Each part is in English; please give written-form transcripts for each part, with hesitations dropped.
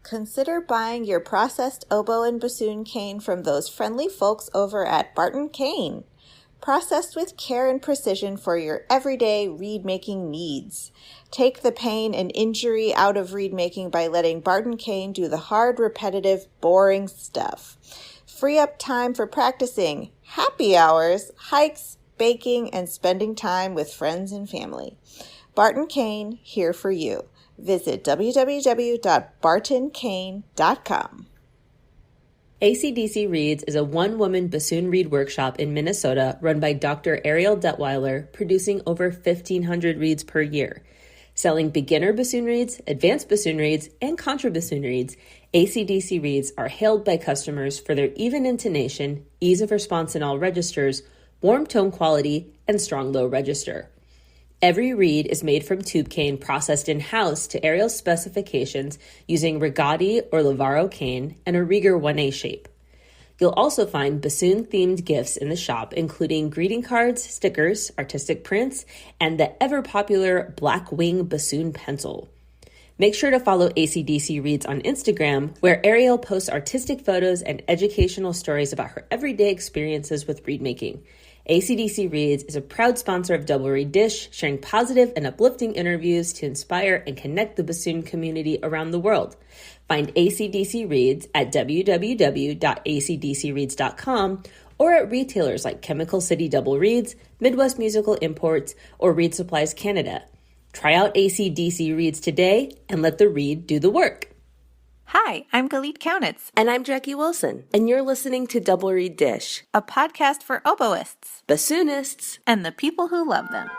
consider buying your processed oboe and bassoon cane from those friendly folks over at Barton Cane. Processed with care and precision for your everyday reed-making needs. Take the pain and injury out of reed-making by letting Barton Cane do the hard, repetitive, boring stuff. Free up time for practicing, happy hours, hikes, baking, and spending time with friends and family. Barton Cane, here for you. Visit www.bartoncane.com. AC/DC Reeds is a one-woman bassoon reed workshop in Minnesota run by Dr. Ariel Detweiler, producing over 1,500 reeds per year. Selling beginner bassoon reeds, advanced bassoon reeds, and contrabassoon reeds, AC/DC Reeds are hailed by customers for their even intonation, ease of response in all registers, warm tone quality, and strong low register. Every reed is made from tube cane processed in-house to Ariel's specifications using Rigati or Lavaro cane and a Rieger 1A shape. You'll also find bassoon-themed gifts in the shop, including greeting cards, stickers, artistic prints, and the ever-popular Black Wing bassoon pencil. Make sure to follow AC/DC Reeds on Instagram, where Ariel posts artistic photos and educational stories about her everyday experiences with reed making. AC/DC Reeds is a proud sponsor of Double Reed Dish, sharing positive and uplifting interviews to inspire and connect the bassoon community around the world. Find AC/DC Reeds at www.acdcreeds.com or at retailers like Chemical City Double Reeds, Midwest Musical Imports, or Reed Supplies Canada. Try out AC/DC Reeds today and let the reed do the work. Hi, I'm Galit Kaunitz. And I'm Jackie Wilson, and you're listening to Double Reed Dish, A podcast for oboists, bassoonists, and the people who love them.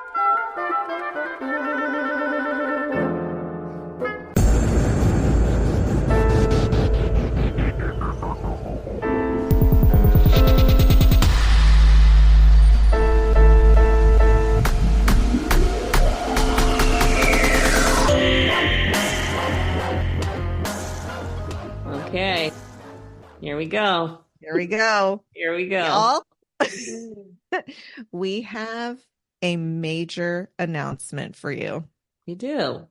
Okay, here we go. Here we go. Here we go. Y'all, we have a major announcement for you. We do.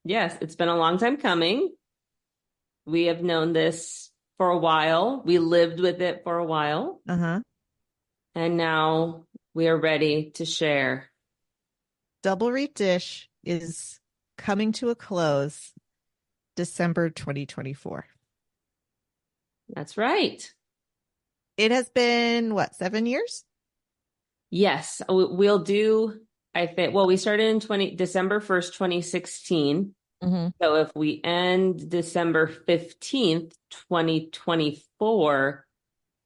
Yes, it's been a long time coming. We have known this for a while. We lived with it for a while. Uh-huh. And now we are ready to share. Double Reed Dish is coming to a close December 2024. That's right. It has been, 7 years? Yes, we'll do, I think, well, we started in December 1st, 2016. Mm-hmm. So if we end December 15th, 2024,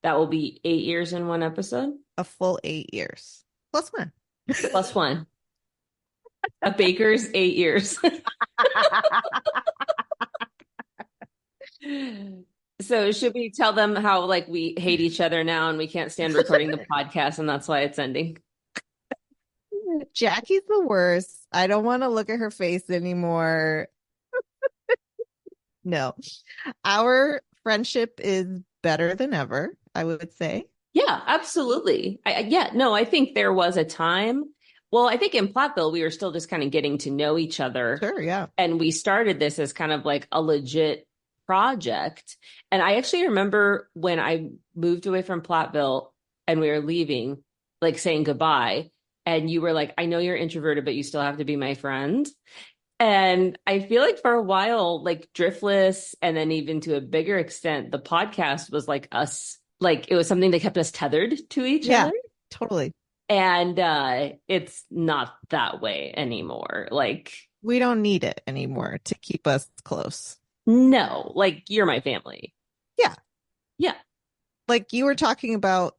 that will be 8 years in one episode. A full 8 years. Plus one. Plus one. A baker's 8 years. So should we tell them how we hate each other now and we can't stand recording the podcast and that's why it's ending? Jackie's the worst. I don't want to look at her face anymore. No. Our friendship is better than ever, I would say. Yeah, absolutely. I think there was a time. Well, I think in Platteville, we were still just kind of getting to know each other. Sure, yeah. And we started this as kind of like a legit project. And I actually remember when I moved away from Platteville and we were leaving, saying goodbye. And you were like, I know you're introverted, but you still have to be my friend. And I feel like for a while, Driftless, and then even to a bigger extent, the podcast was like us, it was something that kept us tethered to each other. Totally. And it's not that way anymore. We don't need it anymore to keep us close. No, you're my family. Yeah. Yeah. You were talking about,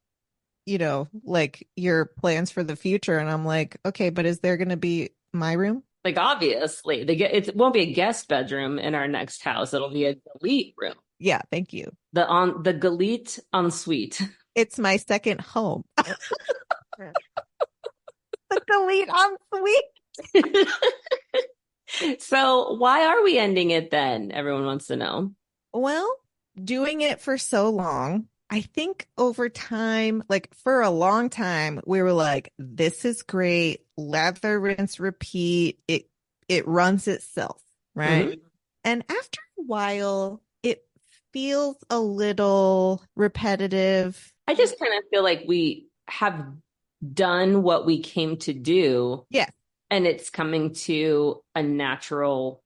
your plans for the future. And I'm like, okay, but is there going to be my room? Obviously, it won't be a guest bedroom in our next house. It'll be a Galit room. Yeah, thank you. The Galit ensuite. It's my second home. The Galit ensuite. So why are we ending it then? Everyone wants to know. Well, doing it for so long, I think over time, for a long time, we were like, this is great. Lather, rinse, repeat. It runs itself, right? Mm-hmm. And after a while, it feels a little repetitive. I just kind of feel like we have done what we came to do. Yeah. And it's coming to a natural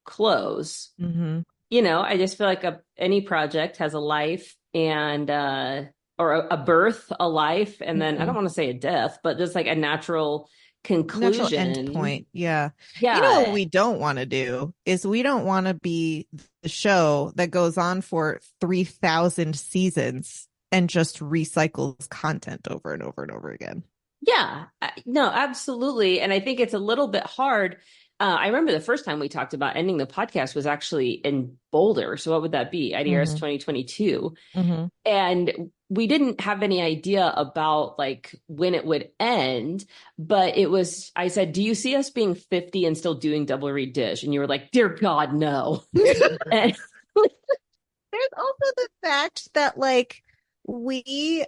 close. Mm-hmm. I just feel like any project has a life and or a birth, a life, and then I don't want to say a death, but just like a natural Natural conclusion. end point. Yeah. Yeah. What we don't want to do is we don't want to be the show that goes on for 3,000 seasons and just recycles content over and over and over again. Yeah, no, absolutely. And I think it's a little bit hard. I remember the first time we talked about ending the podcast was actually in Boulder. So what would that be? IDRS 2022. Mm-hmm. And we didn't have any idea about like when it would end, but I said, do you see us being 50 and still doing double reed dish? And you were like, dear God, no. And there's also the fact that like we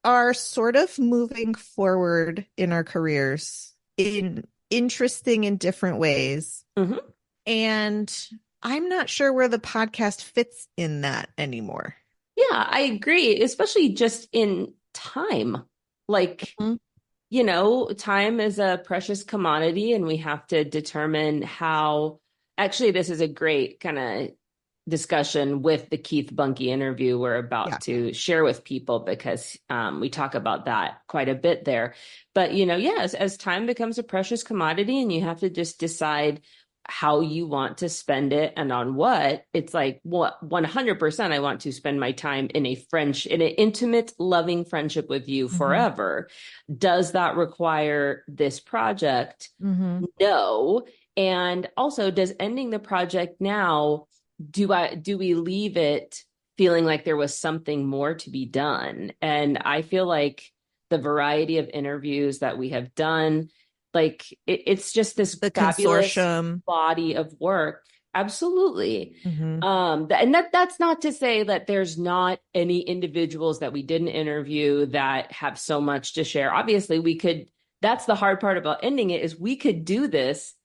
are sort of moving forward in our careers in interesting and different ways. Mm-hmm. And I'm not sure where the podcast fits in that anymore. Yeah, I agree, especially just in time. Like, time is a precious commodity, and we have to determine how. Actually, this is a great kind of discussion with the Keith Buncke interview we're about to share with people, because we talk about that quite a bit there. But, yes, as time becomes a precious commodity and you have to just decide how you want to spend it and on what, it's like, what 100% I want to spend my time in an intimate, loving friendship with you forever. Does that require this project? No. And also, does ending the project now, do we leave it feeling like there was something more to be done? And I feel like the variety of interviews that we have done, like it's just this fabulous consortium body of work. Absolutely. And that's not to say that there's not any individuals that we didn't interview that have so much to share. Obviously we could, that's the hard part about ending it, is we could do this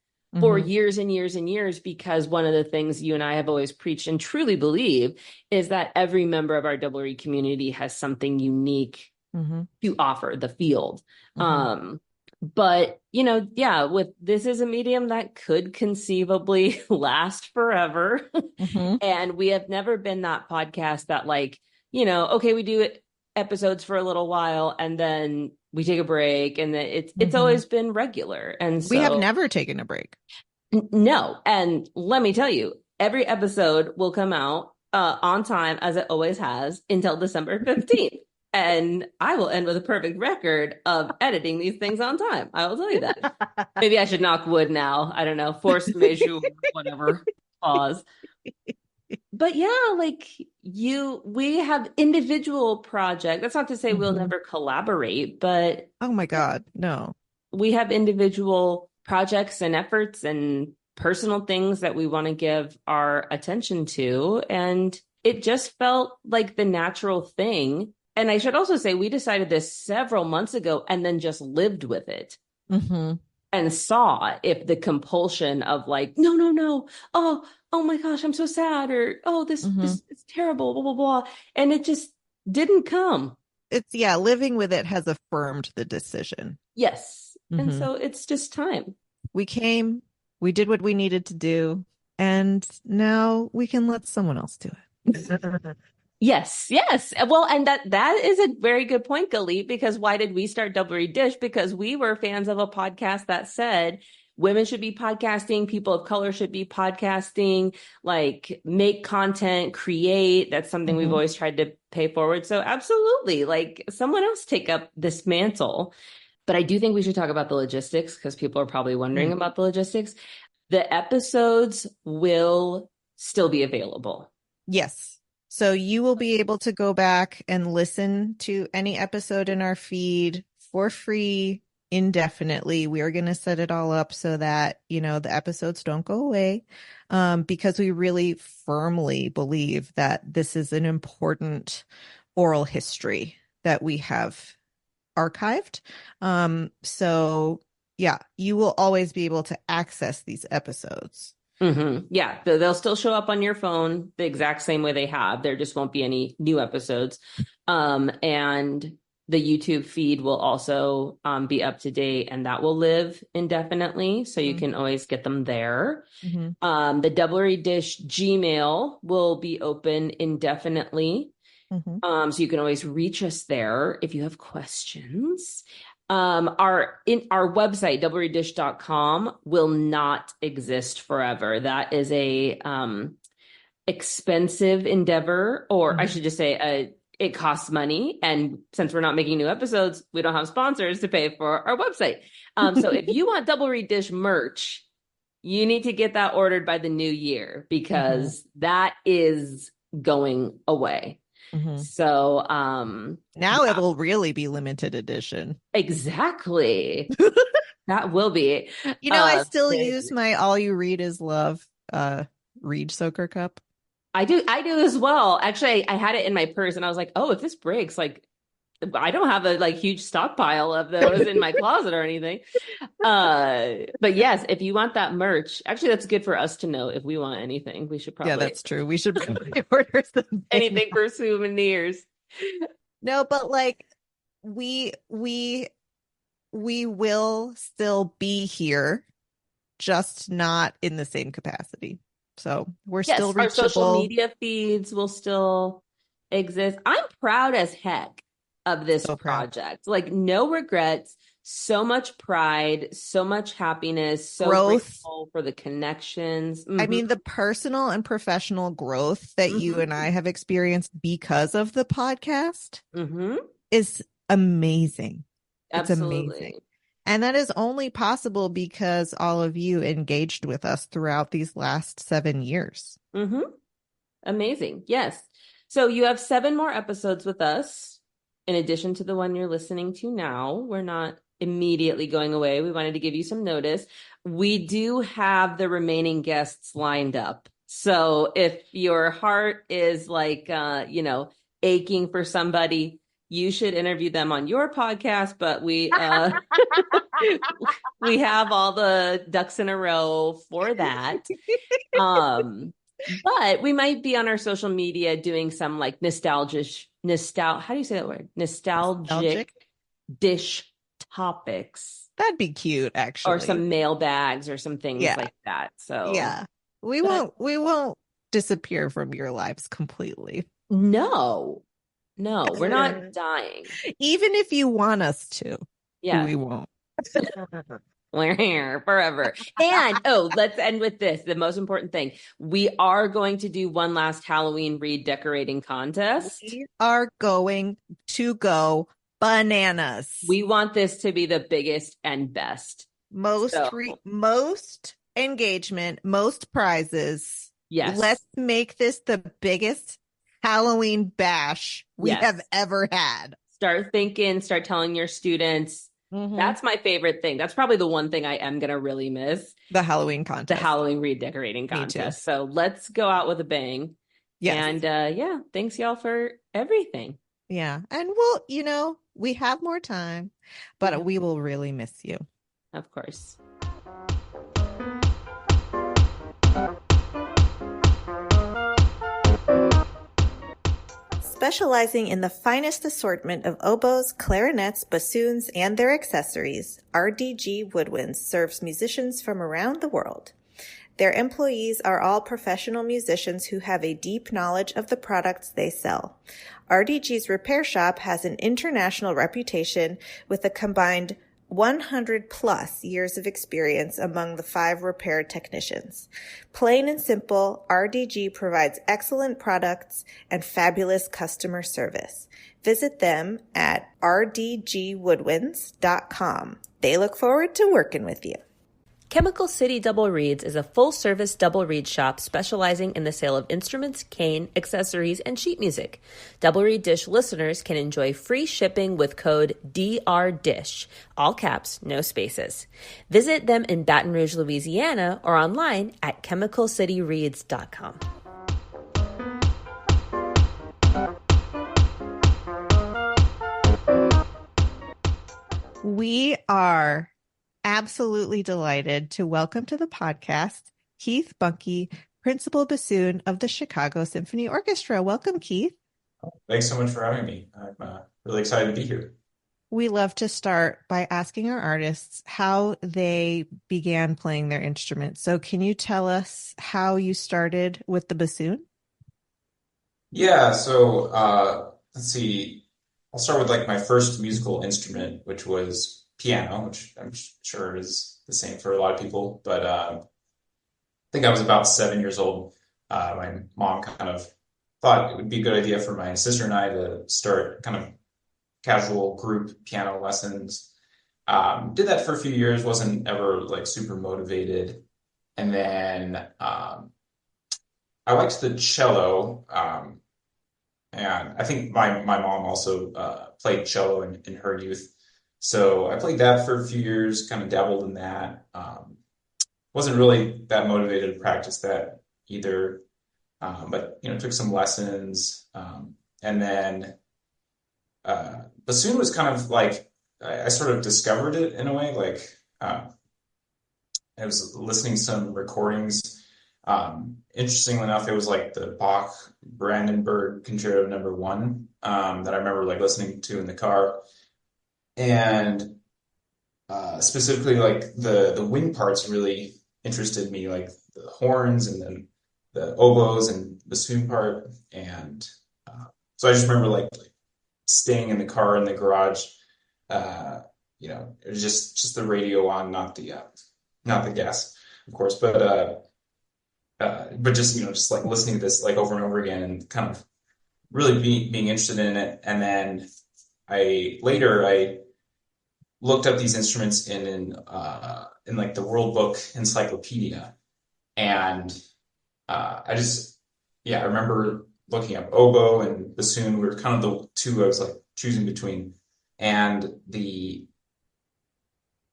for years and years and years, because one of the things you and I have always preached and truly believe is that every member of our double reed community has something unique to offer the field. But, with this is a medium that could conceivably last forever. And we have never been that podcast that like, okay, we do episodes for a little while and then we take a break, and then it's always been regular. And so we have never taken a break. No. And let me tell you, every episode will come out on time, as it always has, until December 15th. And I will end with a perfect record of editing these things on time. I will tell you that. Maybe I should knock wood now. I don't know. Force majeure, whatever. Pause. But yeah, like we have individual projects. That's not to say we'll never collaborate, but oh my God, no. We have individual projects and efforts and personal things that we want to give our attention to. And it just felt like the natural thing. And I should also say, we decided this several months ago and then just lived with it. And saw if the compulsion of like, no, oh my gosh, I'm so sad, or this it's terrible, blah, blah, blah. And it just didn't come. It's living with it has affirmed the decision. Yes. And so it's just time. We came, we did what we needed to do, and now we can let someone else do it. Yes. Well, and that is a very good point, Galit, because why did we start Double Reed Dish? Because we were fans of a podcast that said women should be podcasting, people of color should be podcasting, like make content, create. That's something we've always tried to pay forward. So absolutely, like someone else take up this mantle. But I do think we should talk about the logistics, because people are probably wondering about the logistics. The episodes will still be available. Yes. So you will be able to go back and listen to any episode in our feed for free indefinitely. We are going to set it all up so that, the episodes don't go away, because we really firmly believe that this is an important oral history that we have archived. So yeah, you will always be able to access these episodes. Yeah, they'll still show up on your phone the exact same way they have. There just won't be any new episodes. And the YouTube feed will also be up to date, and that will live indefinitely. So you can always get them there. The Double Reed Dish Gmail will be open indefinitely. So you can always reach us there if you have questions. Our website, doublereeddish.com, will not exist forever. That is a expensive endeavor, or I should just say it costs money. And since we're not making new episodes, we don't have sponsors to pay for our website. So if you want Double Reed Dish merch, you need to get that ordered by the new year, because that is going away. So now it will really be limited edition. Exactly. That will be. I still use my All You Read Is Love reed soaker cup. I do as well. Actually, I had it in my purse, and I was like, oh, if this breaks, like, I don't have a huge stockpile of those in my closet or anything. But yes, if you want that merch, actually, that's good for us to know. If we want anything, we should probably. Yeah, that's true. We should probably order something. Anything for souvenirs. No, but we will still be here, just not in the same capacity. So we're still reachable. Our social media feeds will still exist. I'm proud as heck of this project. No regrets, so much pride, so much happiness, so growth. Grateful for the connections. I mean, the personal and professional growth that you and I have experienced because of the podcast is amazing. Absolutely. It's amazing. And that is only possible because all of you engaged with us throughout these last 7 years. Amazing. Yes. So you have 7 more episodes with us. In addition to the one you're listening to now. We're not immediately going away. We wanted to give you some notice. We do have the remaining guests lined up. So if your heart is aching for somebody, you should interview them on your podcast. But we we have all the ducks in a row for that. But we might be on our social media doing some how do you say that word? Nostalgic dish topics. That'd be cute, actually. Or some mailbags or some things like that. So yeah, we won't disappear from your lives completely. No, we're not dying. Even if you want us to, we won't. We're here forever. And let's end with this. The most important thing. We are going to do one last Halloween reed decorating contest. We are going to go bananas. We want this to be the biggest and best. Most engagement, most prizes. Yes. Let's make this the biggest Halloween bash we have ever had. Start thinking, start telling your students. That's my favorite thing. That's probably the one thing I am going to really miss. The Halloween contest. The Halloween reed decorating contest. So let's go out with a bang. Yes. And thanks y'all for everything. Yeah. And we have more time, but we will really miss you. Of course. Specializing in the finest assortment of oboes, clarinets, bassoons, and their accessories, RDG Woodwinds serves musicians from around the world. Their employees are all professional musicians who have a deep knowledge of the products they sell. RDG's repair shop has an international reputation with a combined 100 plus years of experience among the 5 repair technicians. Plain and simple, RDG provides excellent products and fabulous customer service. Visit them at rdgwoodwinds.com. They look forward to working with you. Chemical City Double Reeds is a full-service double reed shop specializing in the sale of instruments, cane, accessories, and sheet music. Double Reed Dish listeners can enjoy free shipping with code DRDISH, all caps, no spaces. Visit them in Baton Rouge, Louisiana, or online at chemicalcityreeds.com. We are absolutely delighted to welcome to the podcast Keith Buncke, Principal Bassoon of the Chicago Symphony Orchestra. Welcome, Keith. Thanks so much for having me. I'm really excited to be here. We love to start by asking our artists how they began playing their instruments. So, can you tell us how you started with the bassoon? Yeah, so let's see. I'll start with like my first musical instrument, which was piano, which I'm sure is the same for a lot of people. But I think I was about 7 years old. My mom kind of thought it would be a good idea for my sister and I to start kind of casual group piano lessons. Did that for a few years, wasn't ever like super motivated. And then I liked the cello. And I think my mom also played cello in her youth. So I played that for a few years, kind of dabbled in that. Wasn't really that motivated to practice that either. But took some lessons. And then bassoon was kind of like I sort of discovered it in a way. Like I was listening to some recordings. Interestingly enough, it was like the Bach Brandenburg Concerto No. 1 that I remember like listening to in the car, and specifically like the wind parts really interested me, like the horns and then the oboes and bassoon part, and so I just remember like staying in the car in the garage. It was just the radio on, not the gas, of course, but just just like listening to this like over and over again and kind of really being interested in it. And then I looked up these instruments in like the World Book Encyclopedia, and I just I remember looking up oboe and bassoon. We were kind of the two I was like choosing between, and the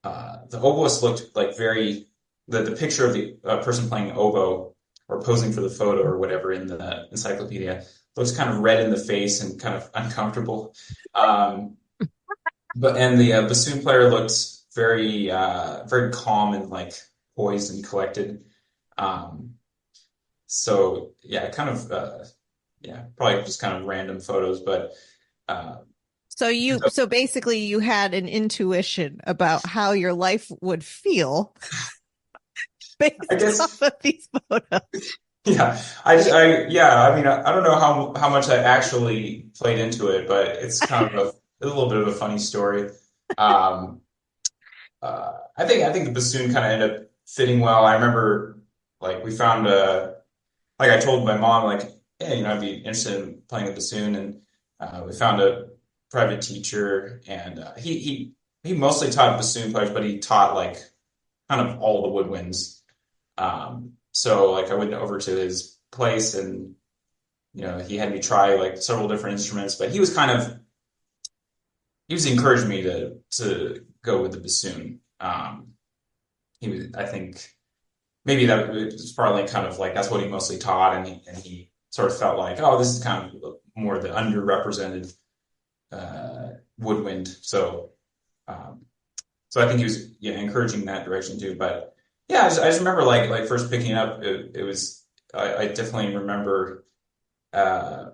oboist looked like the picture of the person playing oboe or posing for the photo or whatever in the encyclopedia looks kind of red in the face and kind of uncomfortable. And the bassoon player looked very calm and like poised and collected. So yeah, kind of probably just kind of random photos, but So basically you had an intuition about how your life would feel I based off guess. of these photos. Yeah, I mean, I don't know how much I actually played into it, but it's kind of a little bit of a funny story. Um, I think the bassoon kind of ended up fitting well. I remember, like, we found like I told my mom, like, hey, I'd be interested in playing the bassoon, and we found a private teacher, and he mostly taught bassoon players, but he taught like kind of all the woodwinds. So like I went over to his place, and he had me try like several different instruments, but he was encouraging me to go with the bassoon. He was, I think maybe that was probably kind of like that's what he mostly taught, and he sort of felt like, oh, this is kind of more the underrepresented woodwind. So I think he was encouraging that direction too. But yeah, I just remember like first picking it up. It was I definitely remember uh,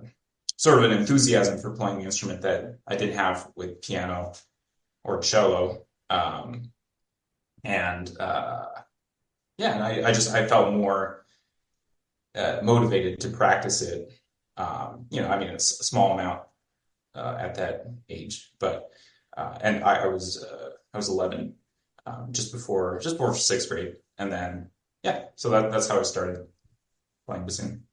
sort of an enthusiasm for playing the instrument that I didn't have with piano or cello. And and I felt more motivated to practice it. I mean, it's a small amount at that age, but and I was 11, just before sixth grade, and then so that's how I started playing bassoon.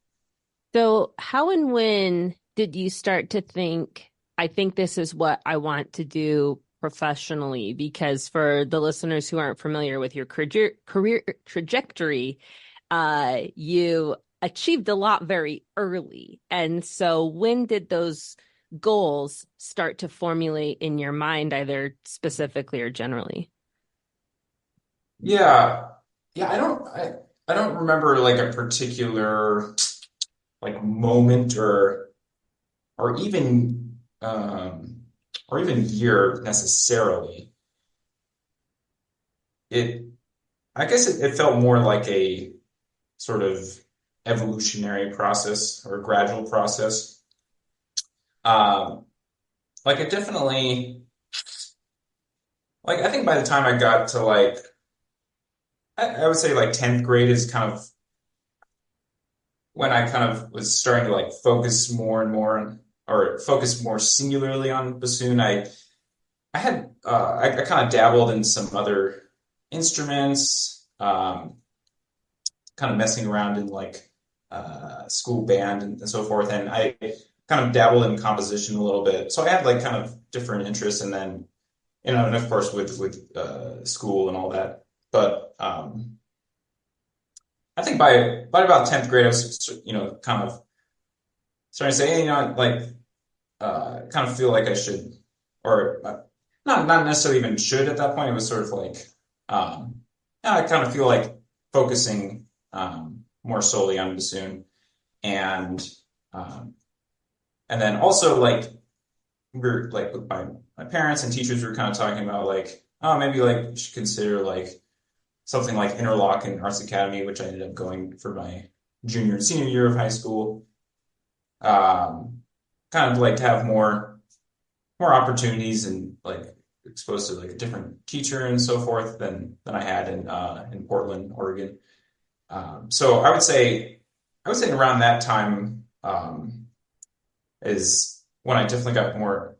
So, how and when did you start to think, I think this is what I want to do professionally? Because for the listeners who aren't familiar with your career trajectory, you achieved a lot very early. And so, when did those goals start to formulate in your mind, either specifically or generally? Yeah, yeah. I don't remember like a particular like moment or even year necessarily. It I guess it felt more like sort of evolutionary process or gradual process. Like it definitely, like I think by the time I got to like, I would say like 10th grade is kind of when I kind of was starting to like focus more and more or focus more singularly on bassoon. I had I kind of dabbled in some other instruments, kind of messing around in like school band and so forth, and I kind of dabbled in composition a little bit. So I had like kind of different interests, and then and of course with school and all that. But I think by about 10th grade, I was kind of starting to say, hey, like kind of feel like I should, or not necessarily even should at that point. It was sort of like, I kind of feel like focusing more solely on bassoon, and um, and then also like we're like with my parents and teachers were kind of talking about like, oh, maybe like you should consider like something like Interlochen Arts Academy, which I ended up going for my junior and senior year of high school. Kind of like to have more opportunities and like exposed to like a different teacher and so forth than I had in Portland, Oregon. So I would say around that time is when I definitely got more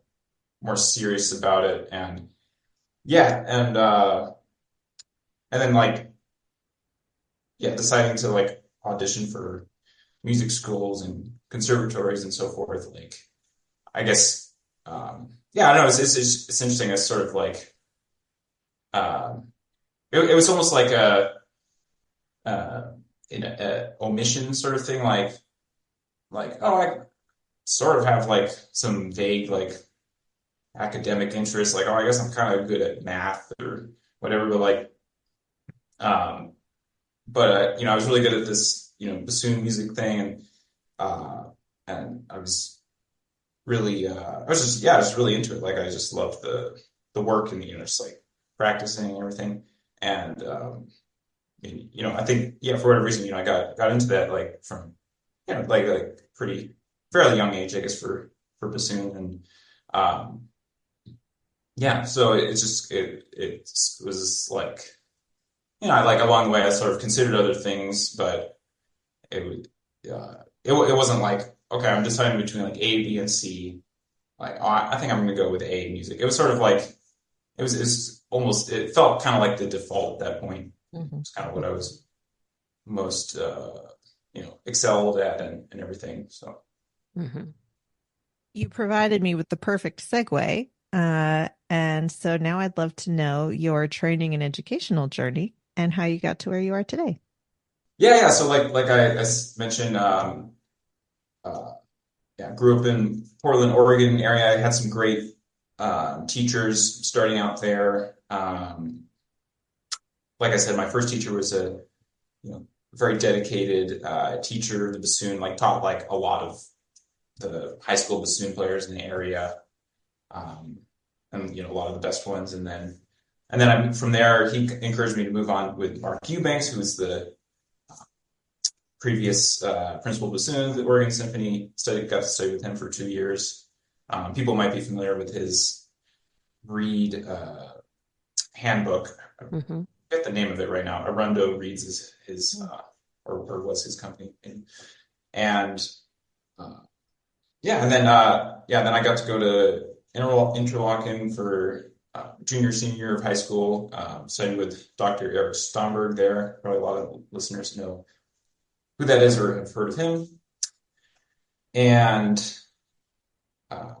serious about it, and yeah, and then like yeah, deciding to like audition for music schools and conservatories and so forth. Like I guess yeah, I don't know. It's interesting. It's sort of like um, it was almost like uh, a omission sort of thing. Like oh, I sort of have like some vague like academic interests. Like oh, I guess I'm kind of good at math or whatever. But like um, I was really good at this bassoon music thing, uh, and I was just yeah, I was really into it. Like I just loved the work and just like practicing and everything. And I think yeah, for whatever reason, I got into that like from like pretty fairly young age, I guess for bassoon and um, yeah. So it was like like along the way I sort of considered other things, but it would it wasn't like okay, I'm deciding between like A, B, and C. Like, oh, I think I'm going to go with A music. It was sort of like it's almost it felt kind of like the default at that point. Mhm. It's kind of what I was most excelled at and everything. So Mhm. You provided me with the perfect segue. And so now I'd love to know your training and educational journey and how you got to where you are today. yeah. So like I mentioned, uh, yeah, grew up in Portland, Oregon area. I had some great teachers starting out there. Like I said, my first teacher was a very dedicated teacher of the bassoon, like taught like a lot of the high school bassoon players in the area, um, and a lot of the best ones. And then from there, he encouraged me to move on with Mark Eubanks, who was the previous principal bassoon at the Oregon Symphony. Got to study with him for 2 years. People might be familiar with his Reed handbook. I Mhm. forget the name of it right now. Arundo Reed's is his or was his company, and uh, yeah, and then then I got to go to Interlochen for junior senior year of high school. Studied with Dr. Eric Stomberg there. Probably a lot of listeners know who that is or have heard of him. And uh,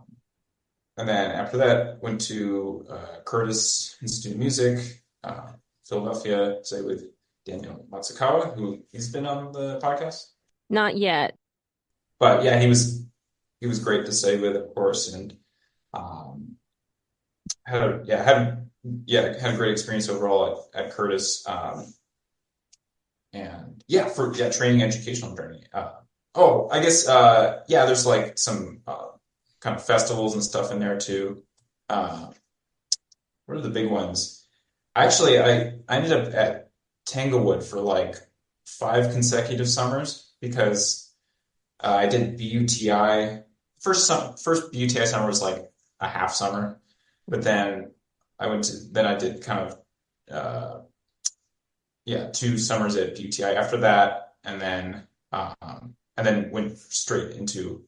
and then after that, went to Curtis Institute of Music, Philadelphia, studied with Daniel Matsukawa, who he's been on the podcast. Not yet. But yeah, he was great to study with, of course, and um, had a great experience overall at Curtis. And yeah, for training educational journey. I guess there's like some kind of festivals and stuff in there too. Uh, what are the big ones? Actually, I ended up at Tanglewood for like 5 consecutive summers because I did BUTI. First BUTI summer was like a half summer, but then I did kind of uh, 2 summers at BUTI after that, and then went straight into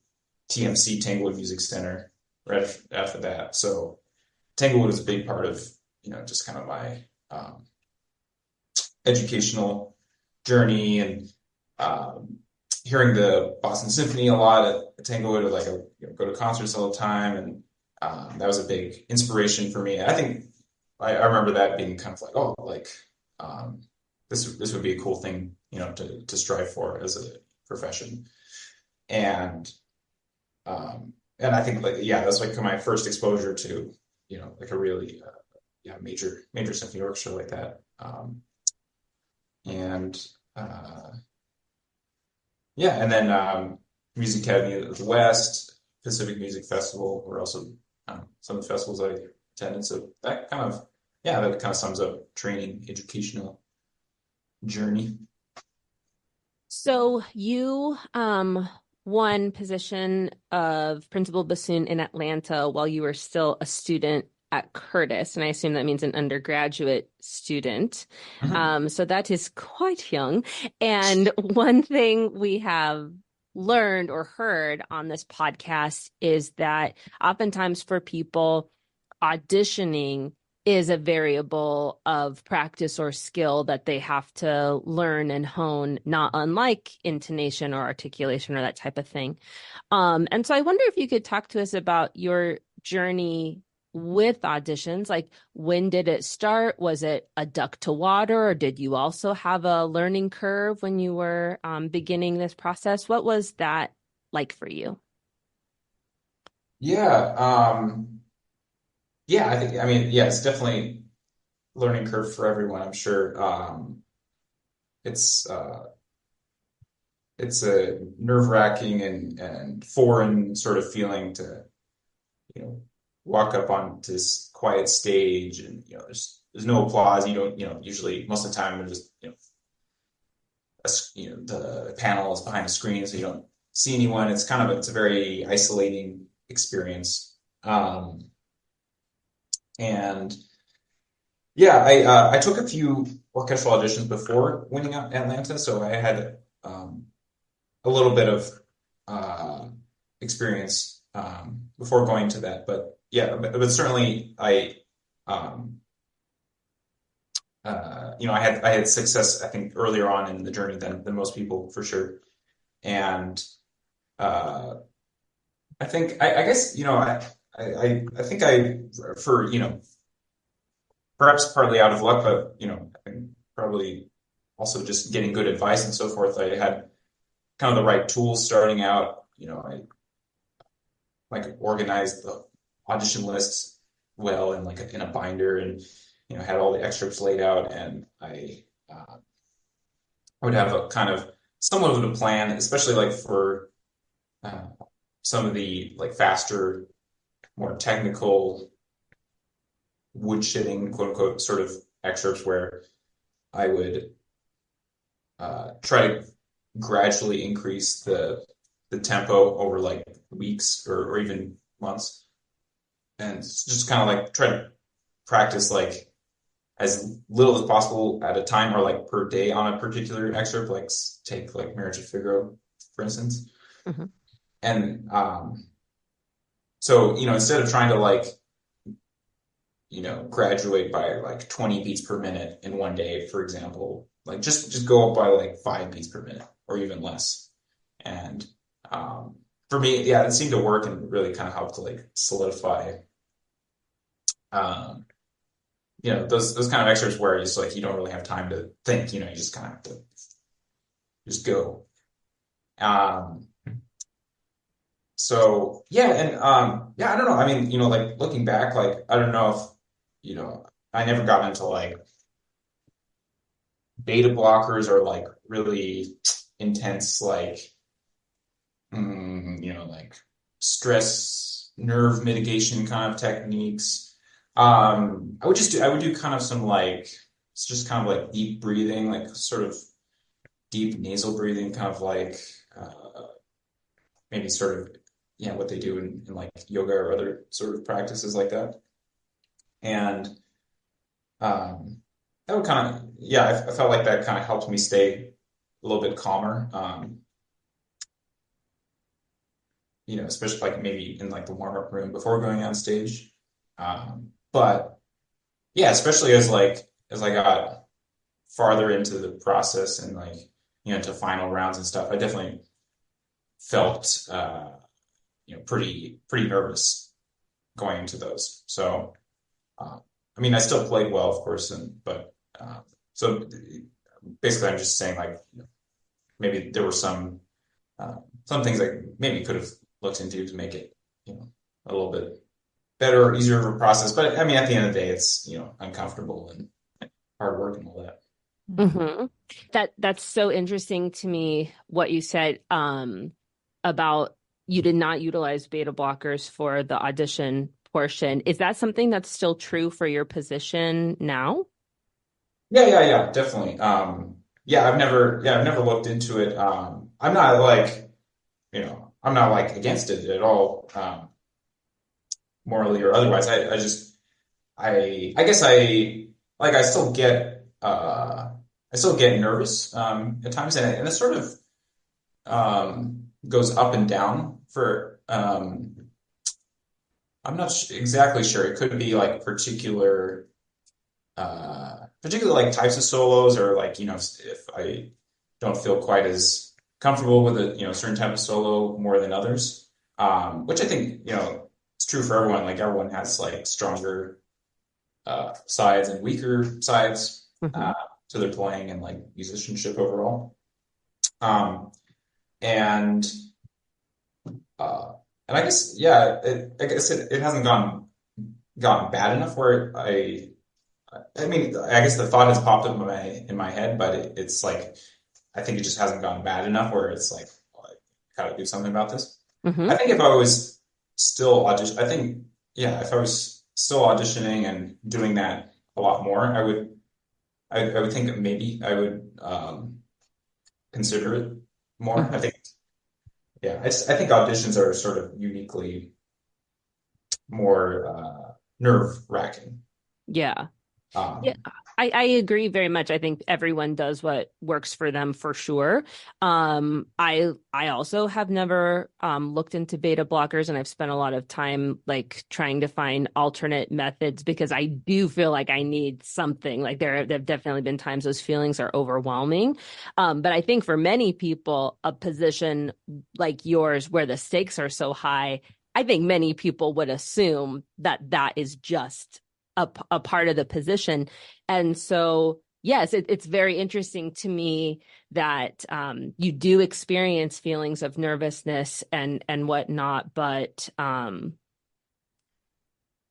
TMC, Tanglewood Music Center, right after that. So Tanglewood was a big part of just kind of my educational journey, and hearing the Boston Symphony a lot at Tanglewood. Like I go to concerts all the time, and that was a big inspiration for me. I think I remember that being kind of like, oh, like this would be a cool thing, to strive for as a profession. And I think that's like my first exposure to like a really major symphony orchestra like that. And and then Music Academy of the West, Pacific Music Festival were also some of the festivals I attended. So that kind of sums up training, educational journey. So you won position of principal bassoon in Atlanta while you were still a student at Curtis, and I assume that means an undergraduate student. Mm-hmm. So that is quite young. And one thing we have learned or heard on this podcast is that oftentimes for people, auditioning is a variable of practice or skill that they have to learn and hone, not unlike intonation or articulation or that type of thing. And so I wonder if you could talk to us about your journey with auditions. Like, when did it start? Was it a duck to water, or did you also have a learning curve when you were beginning this process? What was that like for you? It's definitely learning curve for everyone, I'm sure. It's a nerve-wracking and foreign sort of feeling to, walk up onto this quiet stage, and there's no applause. You don't usually, most of the time, there's just the panel is behind a screen, so you don't see anyone. It's a very isolating experience. And I took a few orchestral auditions before winning out Atlanta, so I had a little bit of experience before going to that. But certainly I had success, I think, earlier on in the journey than most people, for sure. And I think I guess I think for perhaps partly out of luck, but I think probably also just getting good advice and so forth. I had kind of the right tools starting out. I like organized the audition lists well in a binder, and had all the excerpts laid out, and I would have a kind of somewhat of a plan, especially like for some of the like faster, more technical woodshitting, quote unquote, sort of excerpts where I would try to gradually increase the tempo over like weeks or even months, and just kind of like try to practice like as little as possible at a time, or like per day on a particular excerpt. Like take like Marriage of Figaro, for instance. Mm-hmm. And so instead of trying to like graduate by like 20 beats per minute in one day, for example, like just go up by like 5 beats per minute or even less. And for me, it seemed to work and really kind of helped to like solidify those kind of excerpts where it's like you don't really have time to think, you just kind of have to just go. So I don't know. I mean, like looking back, like I don't know if I never got into like beta blockers or like really intense like like stress nerve mitigation kind of techniques. I would do kind of some like, it's just kind of like deep breathing, like sort of deep nasal breathing, kind of like maybe sort of what they do in like yoga or other sort of practices like that. And that would kind of I felt like that kind of helped me stay a little bit calmer. Especially like maybe in like the warm-up room before going on stage. But yeah, especially as I got farther into the process and like, into final rounds and stuff, I definitely felt pretty nervous going into those. So I mean, I still played well, of course, but so basically I'm just saying like maybe there were some things I maybe could have looked into to make it, a little bit better or easier of a process. But I mean, at the end of the day, it's, uncomfortable and hard work and all that. Mm-hmm. That's so interesting to me what you said about you did not utilize beta blockers for the audition portion. Is that something that's still true for your position now? Yeah, definitely. I've never looked into it. I'm not like, I'm not like against it at all, morally or otherwise. I guess I still get nervous at times, and it sort of goes up and down for I'm not exactly sure. It could be like particular like types of solos, or like, if I don't feel quite as comfortable with a, certain type of solo more than others. Which I think, it's true for everyone. Like everyone has like stronger sides and weaker sides to their playing and like musicianship overall. And I guess, it hasn't gotten bad enough where I mean, I guess the thought has popped up in my head, but it's like, I think it just hasn't gotten bad enough where it's like, oh, I gotta do something about this. I think if I was still if I was still auditioning and doing that a lot more, I would think that maybe I would consider it more. I think, I think auditions are sort of uniquely more nerve-wracking. Yeah. Yeah, I agree very much. I think everyone does what works for them for sure. I also have never looked into beta blockers, and I've spent a lot of time like trying to find alternate methods because I do feel like I need something. Like there have definitely been times those feelings are overwhelming. But I think for many people, a position like yours where the stakes are so high, I think many people would assume that that is just a part of the position. And so, yes, it's very interesting to me that you do experience feelings of nervousness and whatnot, but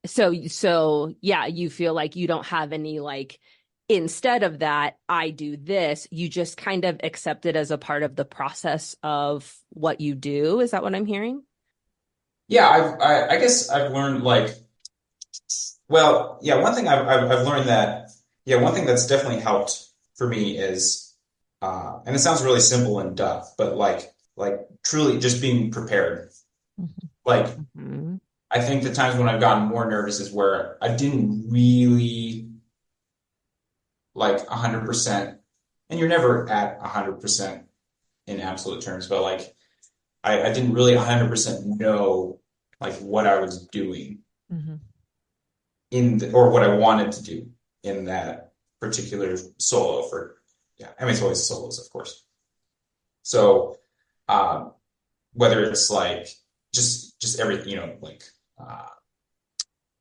so yeah, you feel like you don't have any like, instead of that, I do this, you just kind of accept it as a part of the process of what you do. Is that what I'm hearing? Yeah, I guess I've learned like, well, yeah, one thing I've learned that, one thing that's definitely helped for me is, and it sounds really simple and duh, but like truly just being prepared. Like, Mm-hmm. I think the times when I've gotten more nervous is where I didn't really like 100%, and you're never at 100% in absolute terms, but like I didn't really 100% know like what I was doing or what I wanted to do in that particular solo I mean, it's always solos, of course. So, whether it's like just everything, like,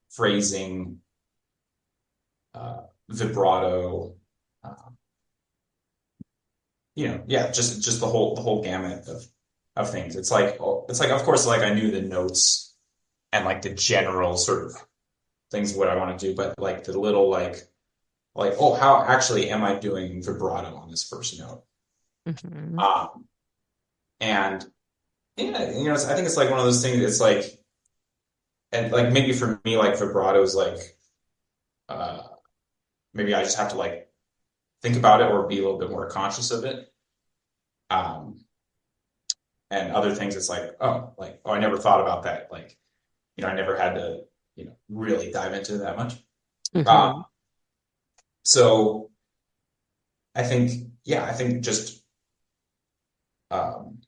phrasing, vibrato, just the whole gamut of things. It's like, of course, like I knew the notes and like the general sort of things what I want to do, but like the little oh, how actually am I doing vibrato on this first note? And I think it's like one of those things. It's like, and like maybe for me, like vibrato is like, maybe I just have to like think about it or be a little bit more conscious of it. Um, and other things, it's like, oh, I never thought about that. Like, I never had to, really dive into that much. Hmm. Um, so I think just, um,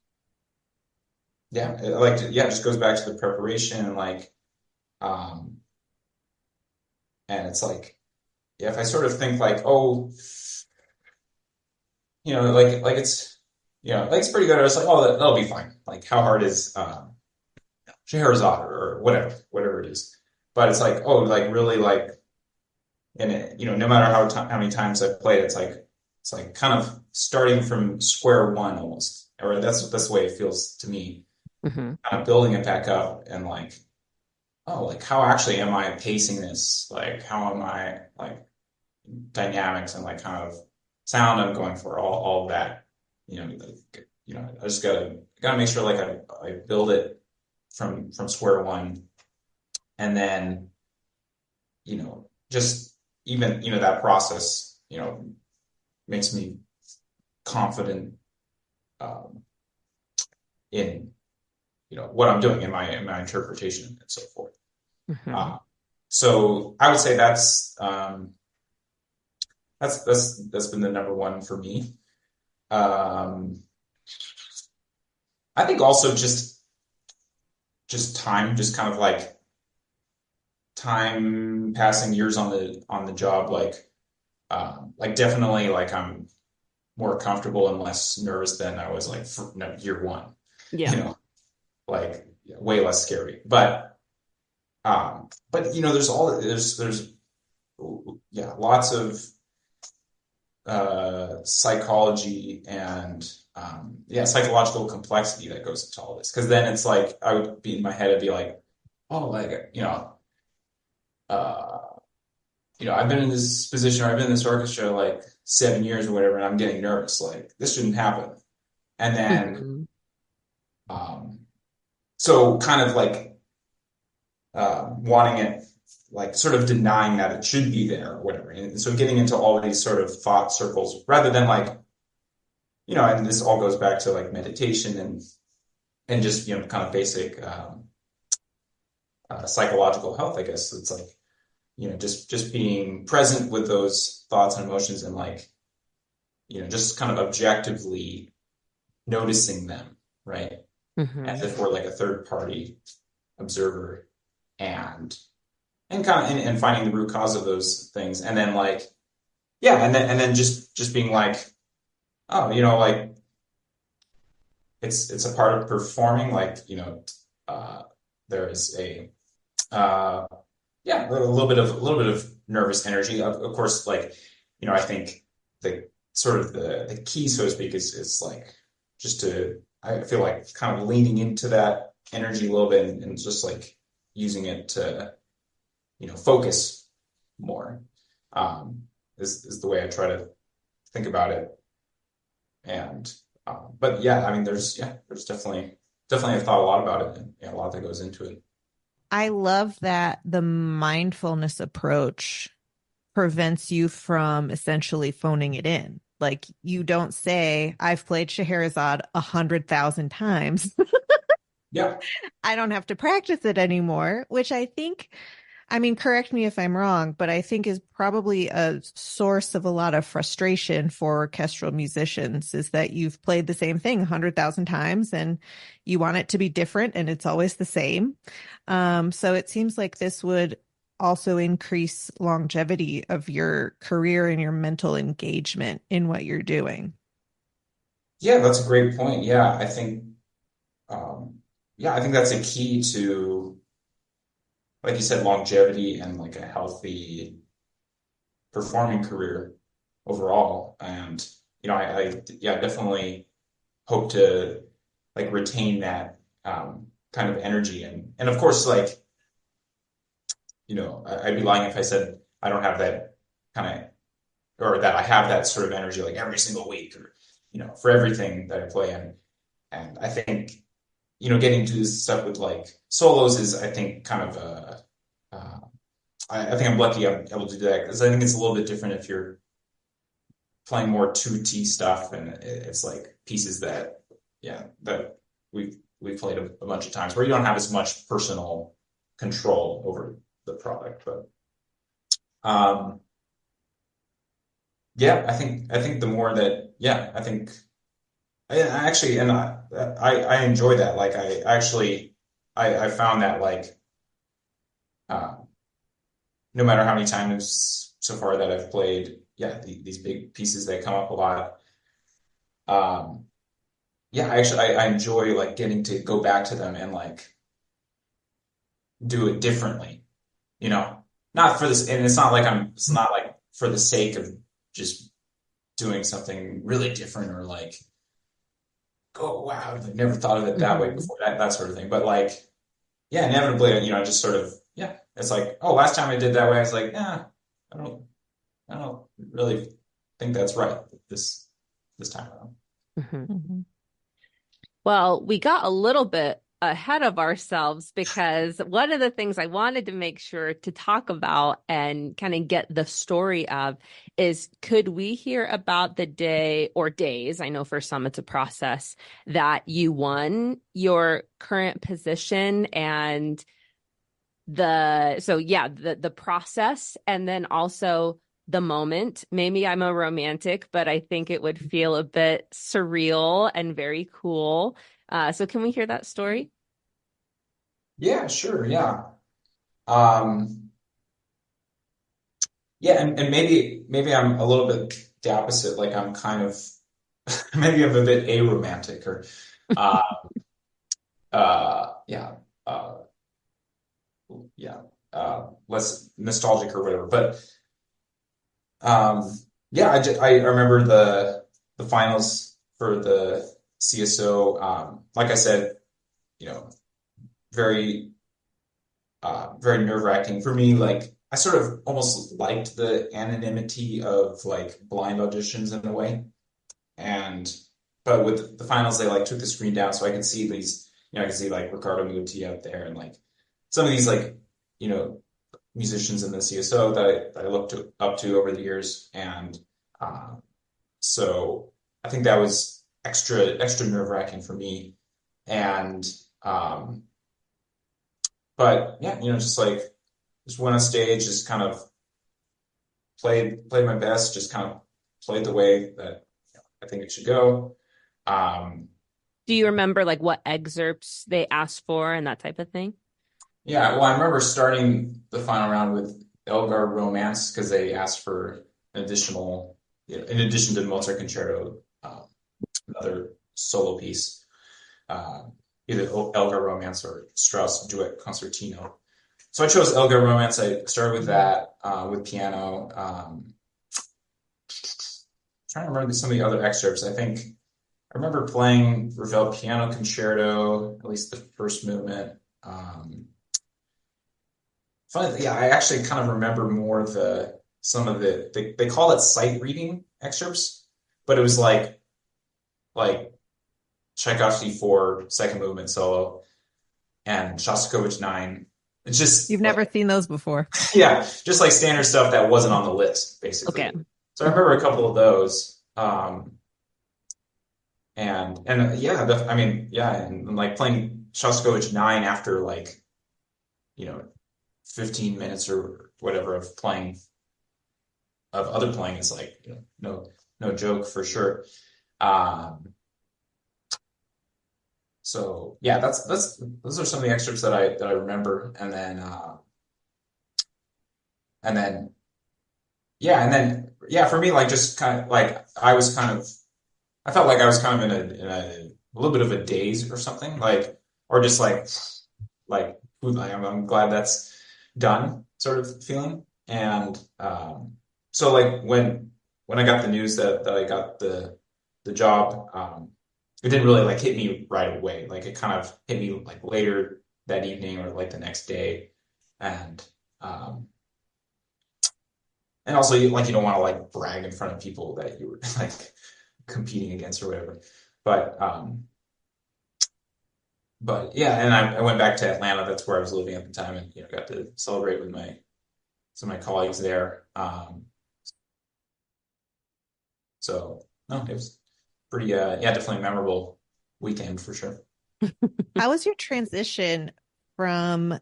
yeah, it just goes back to the preparation and um, and it's like, yeah, if I sort of think like, oh, like it's pretty good. I was like, oh, that'll be fine. Like, how hard is Scheherazade or whatever it is. But it's like, oh, like really like, and no matter how many times I've played, it's like kind of starting from square one almost, or that's the way it feels to me. Hmm. Kind of building it back up and like, oh, like how actually am I pacing this? Like, how am I like dynamics and like kind of sound I'm going for all of that. I just gotta make sure like I build it from square one, and then just even that process makes me confident um, in what I'm doing in my interpretation and so forth. Hmm. Uh, so I would say that's been the number one for me. Um, I think also just time, just kind of like time passing, years on the job, like definitely like I'm more comfortable and less nervous than I was like for year one, you Yeah. know, like way less scary. But there's yeah, lots of psychology and psychological complexity that goes into all this. Because then it's like I would be in my head, I'd be like, oh, like uh, I've been in this position or I've been in this orchestra like 7 years or whatever, and I'm getting nervous. Like this shouldn't happen. And then Hmm. um, so kind of like wanting it, like sort of denying that it should be there or whatever. And so getting into all of these sort of thought circles rather than like and this all goes back to like meditation and just kind of basic psychological health, I guess. It's like just being present with those thoughts and emotions and like just kind of objectively noticing them, right? As Hmm. if we're like a third party observer and kind of and finding the root cause of those things and then like and then just being like, oh, like it's a part of performing, like uh there is uh a little bit of nervous energy. Of course, like I think the sort of the key, so to speak, is like just to I feel like kind of leaning into that energy a little bit and just like using it to focus more. Is the way I try to think about it. And but yeah, I mean, there's definitely I've thought a lot about it and a lot that goes into it. I love that the mindfulness approach prevents you from essentially phoning it in. Like you don't say, I've played Scheherazade 100,000 times. Yeah. I don't have to practice it anymore, which I think, I mean, correct me if I'm wrong, but I think is probably a source of a lot of frustration for orchestral musicians is that you've played the same thing 100,000 times and you want it to be different and it's always the same. So it seems like this would also increase longevity of your career and your mental engagement in what you're doing. Yeah, that's a great point. Um, I think that's a key to, like you said, longevity and like a healthy performing career overall. And I definitely hope to like retain that kind of energy and of course like I'd be lying if I said I don't have that kind of or that I have that sort of energy like every single week or for everything that I play and I think getting to this stuff with like solos is, I think, kind of I think I'm lucky I'm able to do that because I think it's a little bit different if you're playing more 2T stuff and it's like pieces that we've played a bunch of times where you don't have as much personal control over the product. But yeah, I think the more that, yeah, I think I actually, and I enjoy that. Like I found that like uh, no matter how many times so far that I've played, yeah, these big pieces that come up a lot. Um, yeah, I enjoy like getting to go back to them and like do it differently, you know, not for this, and it's not like for the sake of just doing something really different or like, oh wow, I've never thought of it that way before, that sort of thing. But like, yeah, inevitably, you know, just sort of, yeah, it's like, oh, last time I did that way, I was like, yeah, I don't, I don't really think that's right this time around. Mhm. Well, we got a little bit ahead of ourselves because one of the things I wanted to make sure to talk about and kind of get the story of is, could we hear about the day or days, I know for some it's a process, that you won your current position and the process, and then also the moment. Maybe I'm a romantic, but I think it would feel a bit surreal and very cool. So can we hear that story? Yeah, sure, yeah. Um, yeah, and maybe I'm a little bit the opposite. Like I'm kind of maybe I'm a bit aromantic or uh yeah uh yeah less nostalgic or whatever. But um yeah, I remember the finals for the CSO. Like I said, you know, very very nerve-wracking for me. Like I sort of almost liked the anonymity of like blind auditions in a way. And but with the finals, they like took the screen down so I could see these, you know, I could see like Ricardo Muti out there and like some of these like, you know, musicians in the CSO that I looked up to over the years. And uh, so I think that was extra nerve-wracking for me. And um, but yeah, you know, just went on stage, just kind of played my best, just kind of played the way that I think it should go. Um, Do you remember like what excerpts they asked for and that type of thing? yeah, well, I remember starting the final round with Elgar Romance because they asked for an additional, you know, in addition to the Mozart Concerto, another solo piece, uh, either Elgar Romance or Strauss Duet Concertino. So I chose Elgar Romance. I started with that with piano. Trying to remember some of the other excerpts. I think I remember playing Ravel Piano Concerto, at least the first movement. Funny, yeah, I actually kind of remember more of some of they call it sight reading excerpts, but it was like Tchaikovsky 4 second movement solo and Shostakovich 9. It's just You've like, never seen those before. yeah, just like standard stuff that wasn't on the list, Okay. basically. So I remember a couple of those. And yeah, I mean, yeah, and like playing Shostakovich 9 after like, you know, 15 minutes or whatever of playing of other playing is like, you know, no joke for sure. Um, so yeah, that's those are some of the excerpts that I remember, and then yeah, for me, like just kind of like I felt like I was kind of in a little bit of a daze or something, like or just like I'm glad that's done sort of feeling. And so like when I got the news that I got the job, it didn't really like hit me right away. Like it kind of hit me like later that evening or like the next day. And um, and also like you don't want to like brag in front of people that you were like competing against or whatever. But but yeah, and I went back to Atlanta. That's where I was living at the time, and you know, got to celebrate with some of my colleagues there. So no, pretty yeah, definitely memorable weekend for sure. How was your transition from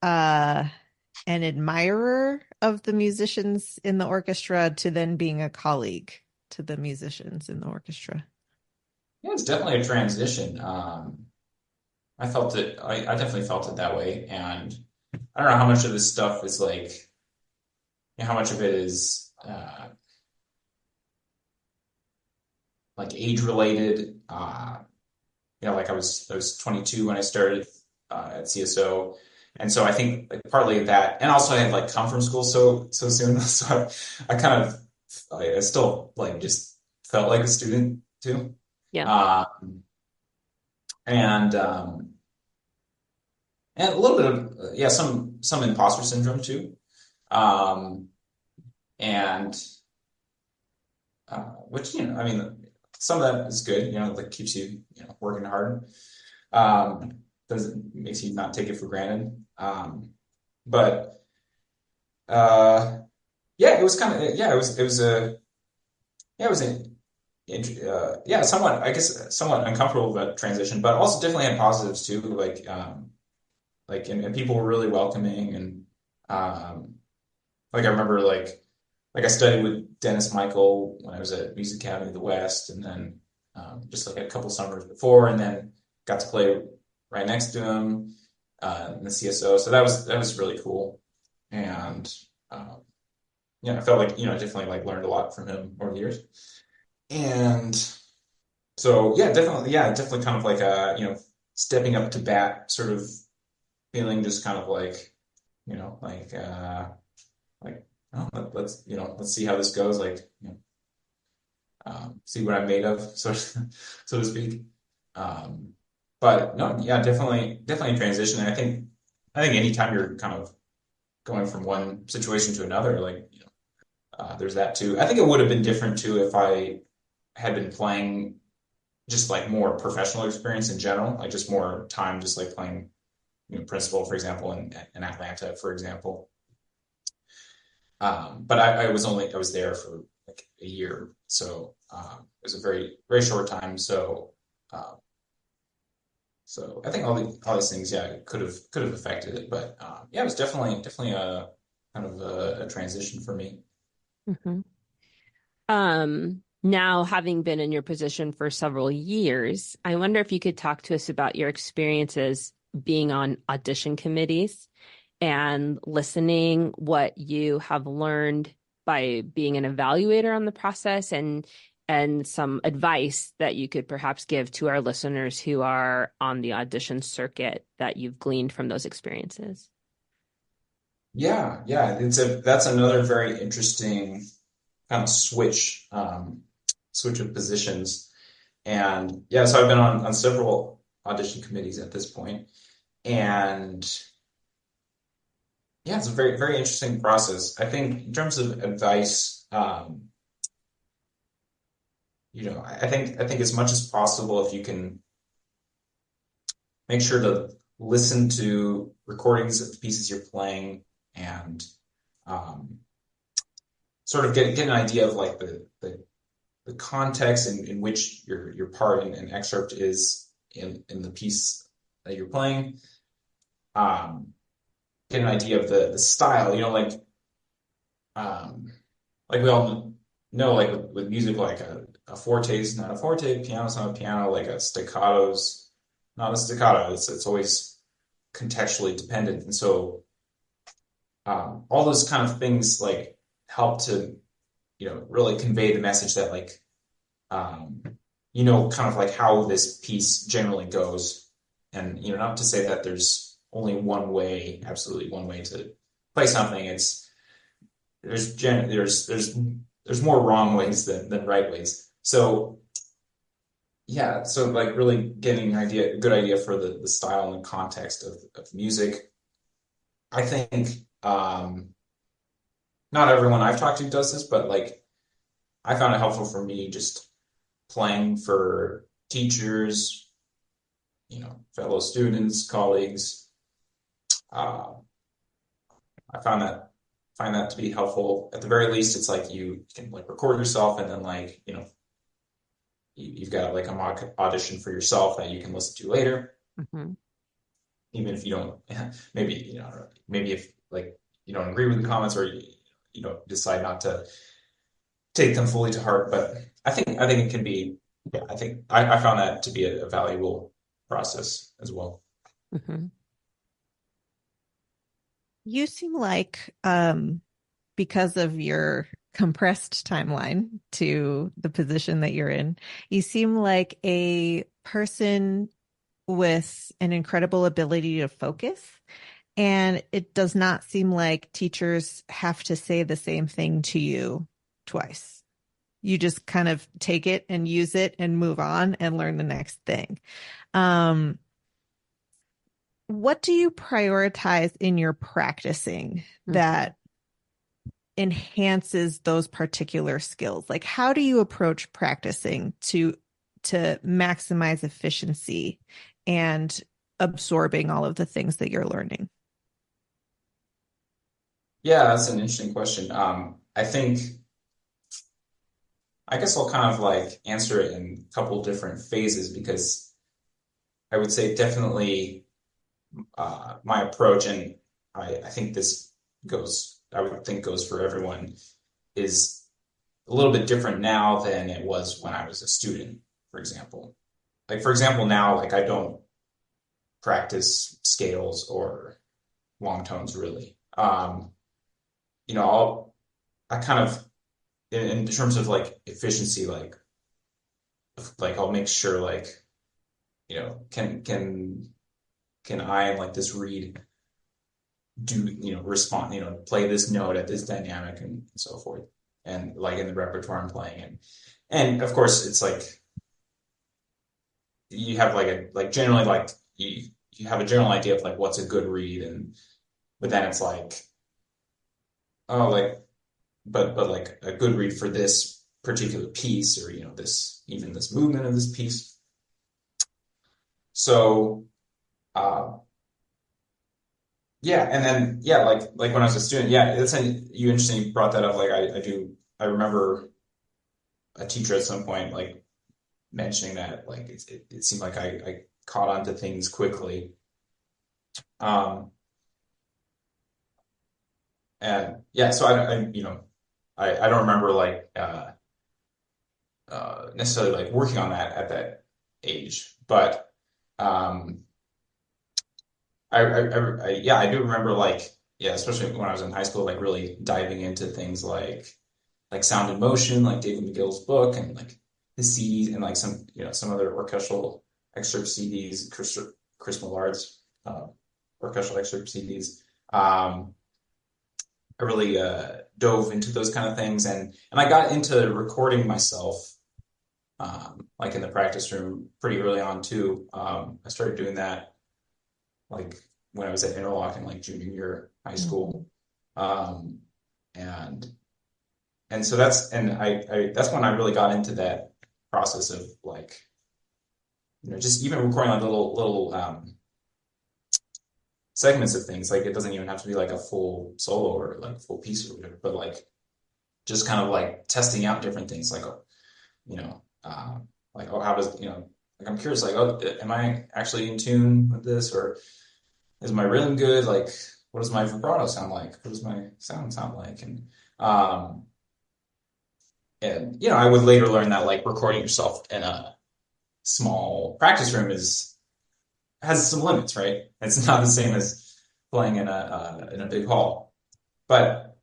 uh an admirer of the musicians in the orchestra to then being a colleague to the musicians in the orchestra? Yeah, it's definitely a transition. I felt it. I definitely felt it that way, and I don't know how much of this stuff is like, how much of it is like age related. Like I was 22 when I started at CSO, and so I think like partly that, and also I had like come from school so soon, so I kind of I still like just felt like a student too, Yeah. um, and and a little bit of yeah, some imposter syndrome too, um, and which I mean, some of that is good, like keeps you working hard. Um, doesn't makes you not take it for granted. But yeah, it was kind of yeah, it was a yeah, it was a yeah, somewhat I guess somewhat uncomfortable about transition, but also definitely had positives too. Like and people were really welcoming and um, like I remember like I studied with Dennis Michael when I was at Music Academy of the West, and then just like a couple summers before, and then got to play right next to him in the CSO. So that was really cool, and um, I felt like definitely like learned a lot from him over the years, and so yeah, definitely kind of like stepping up to bat, sort of feeling just kind of like like like oh, let's see how this goes, like see what I'm made of, so to speak. Um, but no, yeah, definitely a transition. And I think anytime you're kind of going from one situation to another, like there's that too. I think it would have been different too if I had been playing just like more professional experience in general, like just more time, just like playing, principal, for example, in Atlanta, for example. But I was there for like a year, so it was a very very short time. Um, so I think all these things, yeah, could have affected it, but yeah, it was definitely a kind of a transition for me. Hmm. Now, having been in your position for several years, I wonder if you could talk to us about your experiences being on audition committees and listening, what you have learned by being an evaluator on the process, and some advice that you could perhaps give to our listeners who are on the audition circuit that you've gleaned from those experiences. Yeah, that's another very interesting kind of switch of positions. And yeah, so I've been on several audition committees at this point, and yeah, it's a very very interesting process. I think in terms of advice, I think as much as possible, if you can make sure to listen to recordings of the pieces you're playing and um, sort of get an idea of like the context in which your part and excerpt is in the piece that you're playing. Um, get an idea of the style, um, like we all know, like with music, like a forte is not a forte, piano's not a piano, like a staccato's not a staccato. It's always contextually dependent, and so all those kind of things like help to really convey the message that like um, kind of like how this piece generally goes. And, not to say that there's only one way, absolutely one way to play something. There's more wrong ways than right ways. So yeah, so like really getting a good idea for the style and context of music. I think not everyone I've talked to does this, but like I found it helpful for me just playing for teachers, fellow students, colleagues. Uh, I find that to be helpful. At the very least, it's like you can like record yourself and then like, you've got like a mock audition for yourself that you can listen to later, Mm-hmm. even if you don't, maybe, maybe if like you don't agree with the comments or you know, decide not to take them fully to heart. But I think it can be, yeah, I found that to be a valuable process as well. Mm-hmm. You seem like, because of your compressed timeline to the position that you're in, you seem like a person with an incredible ability to focus. And it does not seem like teachers have to say the same thing to you twice. You just kind of take it and use it and move on and learn the next thing. Um, what do you prioritize in your practicing that enhances those particular skills? Like, how do you approach practicing to maximize efficiency and absorbing all of the things that you're learning? Yeah, that's an interesting question. I guess I'll kind of like answer it in a couple different phases because I would say definitely my approach, and I think this I would think goes for everyone, is a little bit different now than it was when I was a student, for example. Like, for example, now, like, I don't practice scales or long tones really. I kind of, in terms of like efficiency, like I'll make sure like, can I and like this reed do, respond, play this note at this dynamic and so forth. And like in the repertoire I'm playing. And of course it's like you have like generally like you have a general idea of like what's a good read, but then it's like, oh, like, but like a good read for this particular piece, or this movement of this piece. So yeah, and then yeah, like when I was a student, yeah, you interesting brought that up. Like I remember a teacher at some point like mentioning that like it seemed like I caught on to things quickly. Um, and yeah, so I don't remember like necessarily like working on that at that age, but um, yeah, I do remember like, yeah, especially when I was in high school, like really diving into things like Sound and Motion, like David McGill's book, and like his CDs, and like some other orchestral excerpt CDs, Chris Millard's orchestral excerpt CDs. I really dove into those kind of things, and I got into recording myself, like in the practice room pretty early on too. I started doing that like when I was at Interlochen, like junior year high school, um, and so that's when I really got into that process of like, just even recording like little segments of things. Like it doesn't even have to be like a full solo or like full piece or whatever, but like just kind of like testing out different things, like, you know, like, oh, how does, like I'm curious, like, oh, am I actually in tune with this, or is my rhythm good? Like, what does my vibrato sound like? What does my sound sound like? Um, and I would later learn that like recording yourself in a small practice room has some limits, right? It's not the same as playing in a big hall. But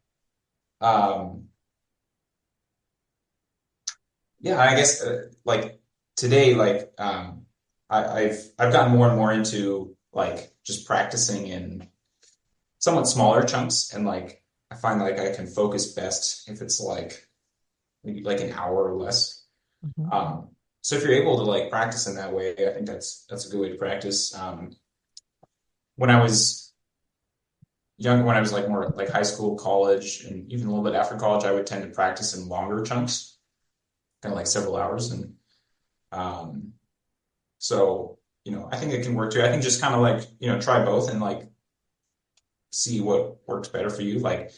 yeah, I guess like today, like I've gotten more and more into like just practicing in somewhat smaller chunks, and like I find like I can focus best if it's like maybe like an hour or less. So if you're able to like practice in that way, I think that's a good way to practice. When I was young, when I was like more like high school, college, and even a little bit after college, I would tend to practice in longer chunks, kind of like several hours. And um, so, I think it can work too. I think just kind of like, try both and like see what works better for you. Like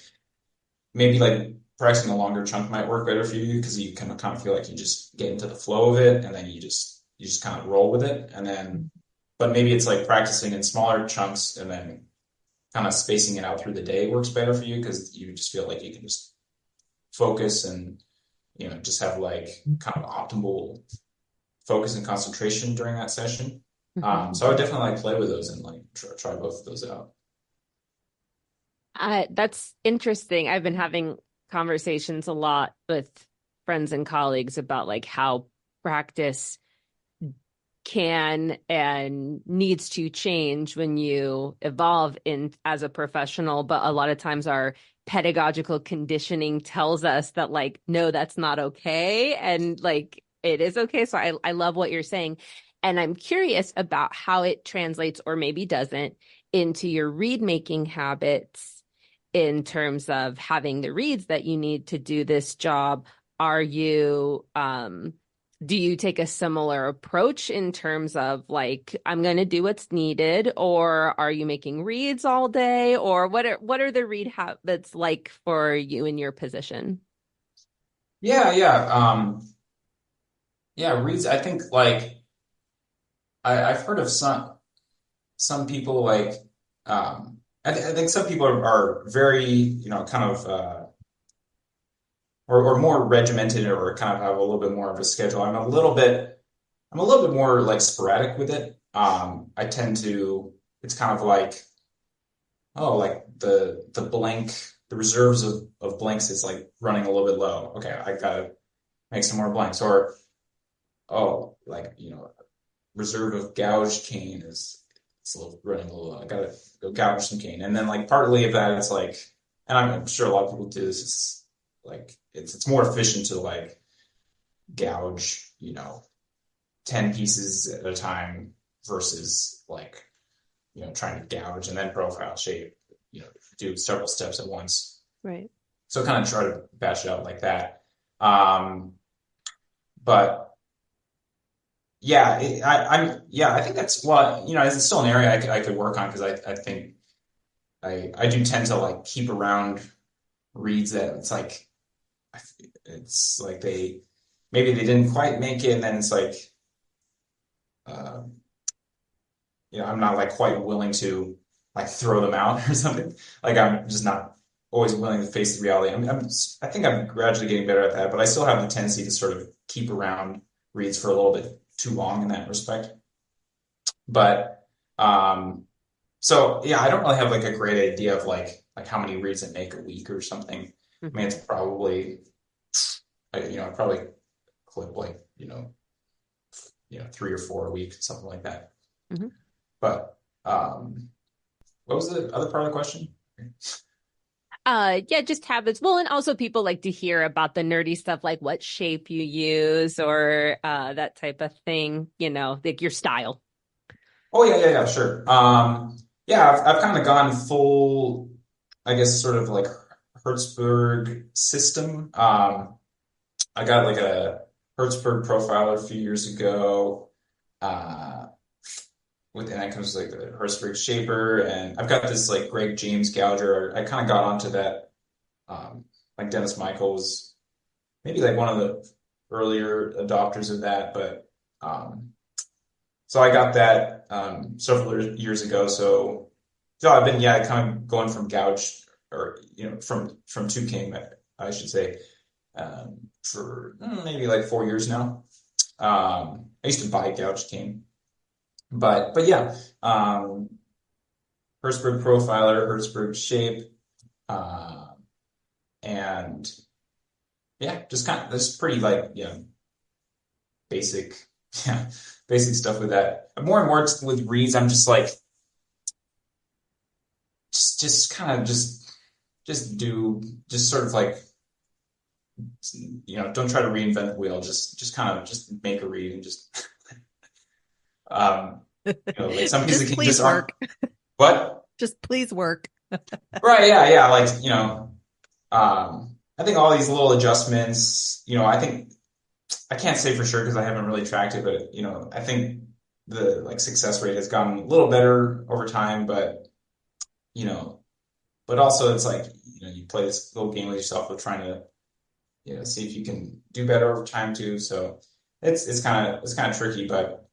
maybe like practicing a longer chunk might work better for you because you kind of feel like you just get into the flow of it and then you just kind of roll with it. And then, but maybe it's like practicing in smaller chunks and then kind of spacing it out through the day works better for you because you just feel like you can just focus and, just have like kind of optimal focus and concentration during that session. So I would definitely like play with those and like try both of those out. That's interesting. I've been having conversations a lot with friends and colleagues about like how practice can and needs to change when you evolve in as a professional, but a lot of times our pedagogical conditioning tells us that like, no, that's not okay. And like, it is okay. So I love what you're saying. And I'm curious about how it translates or maybe doesn't into your reed making habits in terms of having the reeds that you need to do this job. Are you, do you take a similar approach in terms of like, I'm going to do what's needed, or are you making reads all day, or what are the read habits like for you in your position? Yeah. Yeah, reads. I think like I've heard of some people like I think some people are very, kind of or more regimented or kind of have a little bit more of a schedule. I'm a little bit more like sporadic with it. I tend to, it's kind of like, oh, like the reserves of blanks is like running a little bit low. Okay, I gotta make some more blanks. Or, oh, like, reserve of gouged cane is it's running a little low. I gotta go gouge some cane. And then like partly of that, it's like, and I'm sure a lot of people do this, it's like, it's more efficient to like gouge, 10 pieces at a time versus like, trying to gouge and then profile shape, do several steps at once. Right. So kind of try to batch it out like that. But yeah, I think that's it's still an area I could work on because I think I do tend to like keep around reads that it's like maybe they didn't quite make it, and then it's like I'm not like quite willing to like throw them out or something. Like I'm just not always willing to face the reality. I think I'm gradually getting better at that, but I still have the tendency to sort of keep around reads for a little bit too long in that respect. But so yeah, I don't really have like a great idea of like how many reads I make a week or something. I mean, it's probably I probably clip like 3 or 4 a week, something like that. Mm-hmm. But what was the other part of the question? Yeah, just habits. Well, and also people like to hear about the nerdy stuff, like what shape you use or that type of thing, like your style. Oh yeah, sure. Yeah, I've kind of gone full, I guess, sort of like Hertzberg system. I got like a Hertzberg profiler a few years ago. And that comes like the Hertzberg shaper, and I've got this like Greg James gouger. I kind of got onto that, like Dennis Michael was maybe like one of the earlier adopters of that, but so I got that several years ago. So I've been kind of going from gouge or from two cane, I should say, for maybe like 4 years now. I used to buy gouged cane. But yeah, Hertzberg profiler, Hertzberg shape, and yeah, just kind of this pretty like basic basic stuff with that. More and more with reeds, I'm just like just kind of just sort of like don't try to reinvent the wheel. Just kind of just make a reed and just. Like some pieces can just work. What? Just please work. Right, yeah. Like, I think all these little adjustments, I think I can't say for sure because I haven't really tracked it, but I think the like success rate has gotten a little better over time, but but also it's like, you play this little game with yourself of trying to, see if you can do better over time too. So it's kind of tricky, but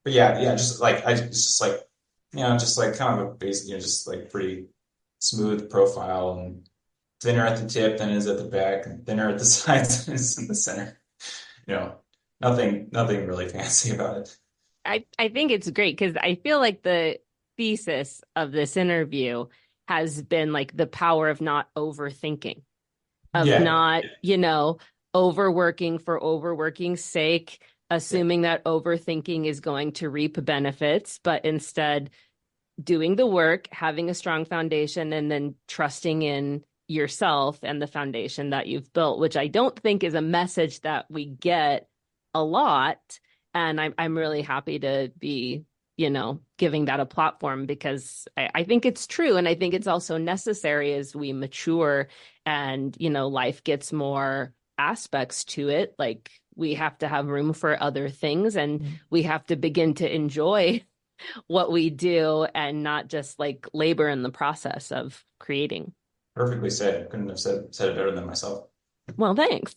yeah, just like it's just like, just like kind of a basic, just like pretty smooth profile, and thinner at the tip than it is at the back, and thinner at the sides than it is in the center. You know, nothing really fancy about it. I think it's great because I feel like the thesis of this interview has been like the power of not overthinking, of Yeah, not, overworking for overworking's sake, yeah, assuming that overthinking is going to reap benefits, but instead doing the work, having a strong foundation, and then trusting in yourself and the foundation that you've built, which I don't think is a message that we get a lot. And I'm really happy to be, giving that a platform because I think it's true. And I think it's also necessary as we mature and, life gets more aspects to it. Like we have to have room for other things and we have to begin to enjoy what we do and not just like labor in the process of creating. perfectly said. Couldn't have said it better than myself. Well, thanks.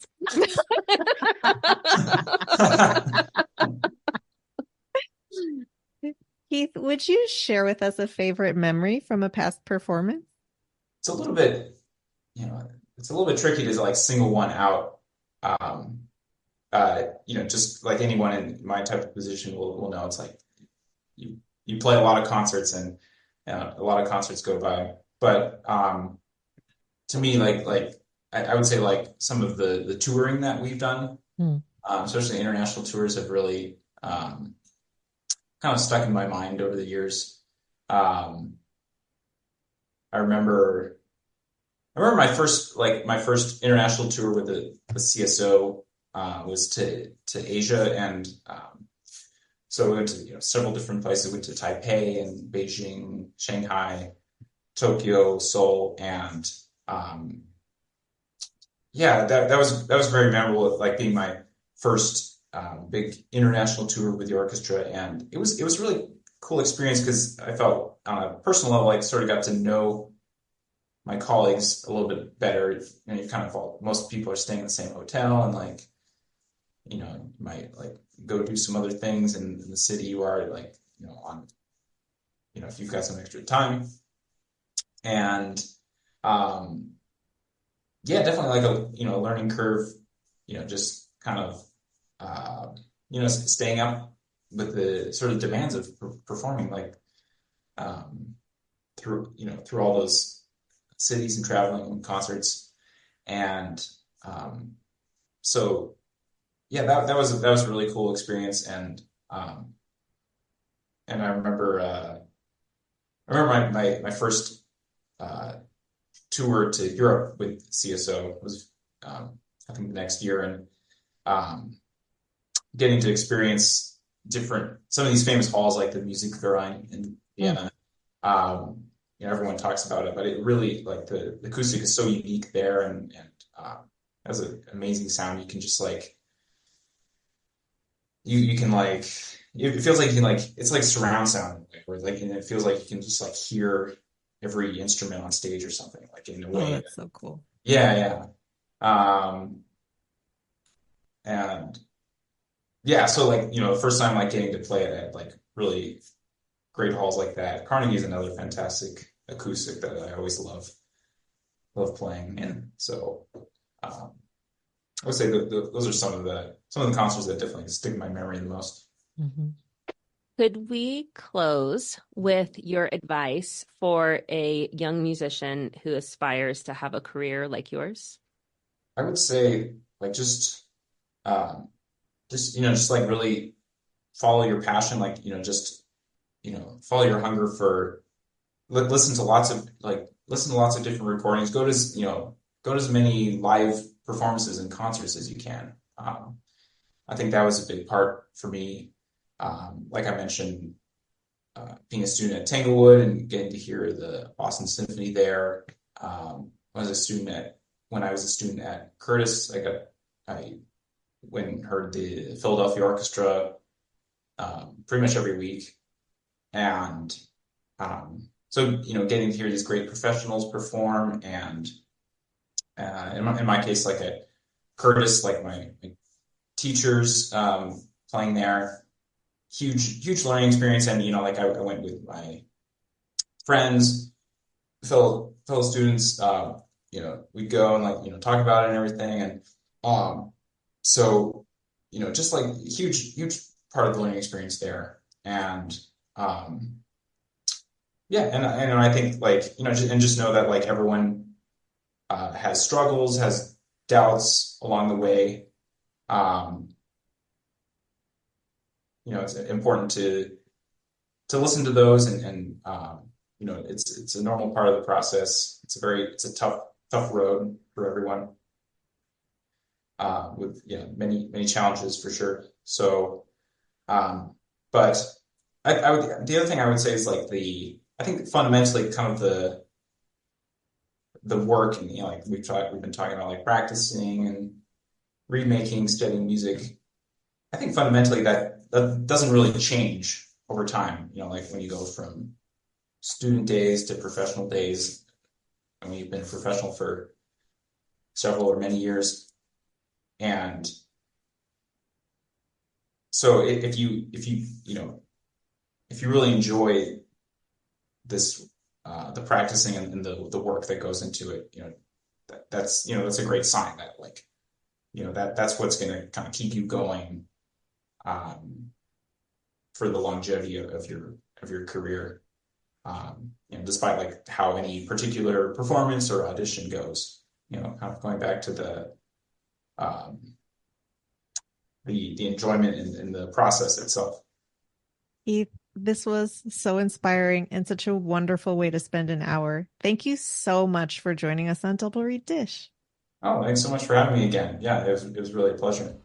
Keith, would you share with us a favorite memory from a past performance? It's a little bit, it's a little bit tricky to like single one out. Just like anyone in my type of position will know, it's like you play a lot of concerts, and a lot of concerts go by. But to me, I would say like some of the touring that we've done, especially international tours, have really kind of stuck in my mind over the years. Um, I remember my first international tour with the CSO was to Asia, and so we went to several different places. We went to Taipei and Beijing, Shanghai, Tokyo, Seoul, and yeah, that was very memorable. Like being my first big international tour with the orchestra, and it was a really cool experience because I felt on a personal level, like sort of got to know my colleagues a little bit better. You kind of most people are staying in the same hotel, and like you might like go do some other things in the city you are like on if you've got some extra time, and um yeah, definitely like a learning curve, just kind of staying up with the sort of demands of performing like um through all those cities and traveling and concerts, and so yeah, that was a really cool experience, and I remember my first uh, tour to Europe with CSO was I think the next year, and um, getting to experience some of these famous halls like the Musikverein in Vienna. Everyone talks about it, but it really like the acoustic is so unique there, and has an amazing sound. You can just like you can like it feels like you can like it's like surround sound in a way, where like and it feels like you can just like hear every instrument on stage or something like in a Oh, way. that's so cool. Yeah, yeah. And yeah, so like the first time like getting to play it at like really great halls like that. Carnegie is another fantastic acoustic that I always love playing in. So um, I would say those are some of the concerts that definitely stick in my memory the most. Mm-hmm. Could we close with your advice for a young musician who aspires to have a career like yours? I would say like um, just like really follow your passion, like just follow your hunger for listen to lots of different recordings. Go to as many live performances and concerts as you can. I think that was a big part for me. Like I mentioned, being a student at Tanglewood and getting to hear the Boston Symphony there. When I was a student at Curtis, I went and heard the Philadelphia Orchestra pretty much every week, and so, getting to hear these great professionals perform, and in my case, like at Curtis, like my teachers playing there, huge learning experience. And like I went with my friends, fellow students. We'd go and like talk about it and everything. And so just like huge part of the learning experience there. And yeah, and I think like just know that like everyone has struggles, has doubts along the way. It's important to listen to those, and it's a normal part of the process. It's a tough road for everyone, with many challenges for sure. So, but the other thing I would say is like I think fundamentally kind of the work, and like we've been talking about like practicing and remaking, studying music. I think fundamentally that doesn't really change over time. Like when you go from student days to professional days, and when you've been a professional for several or many years. And so if you really enjoy this, the practicing and the work that goes into it, that's a great sign that like, that's what's going to kind of keep you going, for the longevity of your career, despite like how any particular performance or audition goes. Kind of going back to the enjoyment in the process itself. Keith, this was so inspiring and such a wonderful way to spend an hour. Thank you so much for joining us on Double Read Dish. Oh, thanks so much for having me again. Yeah, it was really a pleasure.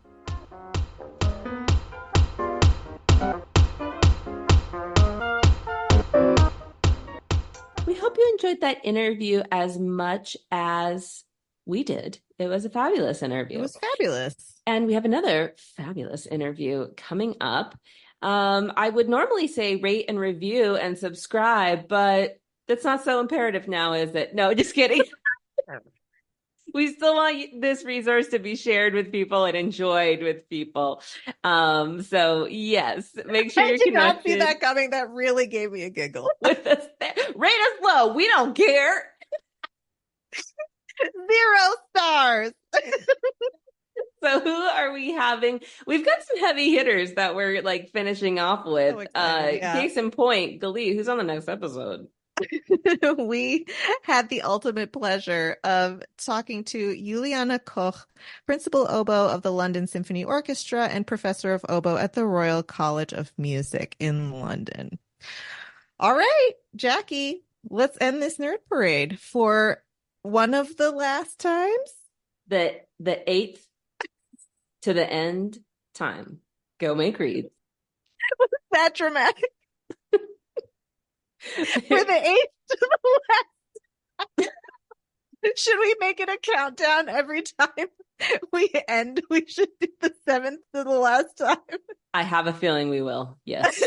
We hope you enjoyed that interview as much as we did. It was a fabulous interview. It was fabulous. And we have another fabulous interview coming up. I would normally say rate and review and subscribe, but that's not so imperative now, is it? No, just kidding. We still want this resource to be shared with people and enjoyed with people. So yes, make sure you're connected. I did not see that coming. That really gave me a giggle. With us, rate us low. We don't care. 0 stars. So who are we having? We've got some heavy hitters that we're like finishing off with. Case in point, Galee, who's on the next episode? We had the ultimate pleasure of talking to Juliana Koch, principal oboe of the London Symphony Orchestra and professor of oboe at the Royal College of Music in London. All right, Jackie, let's end this nerd parade for one of the last times. The 8th to the end time. Go make reads. Was that dramatic? For the 8th to the last. Should we make it a countdown every time we end? We should do the 7th to the last time. I have a feeling we will. Yes.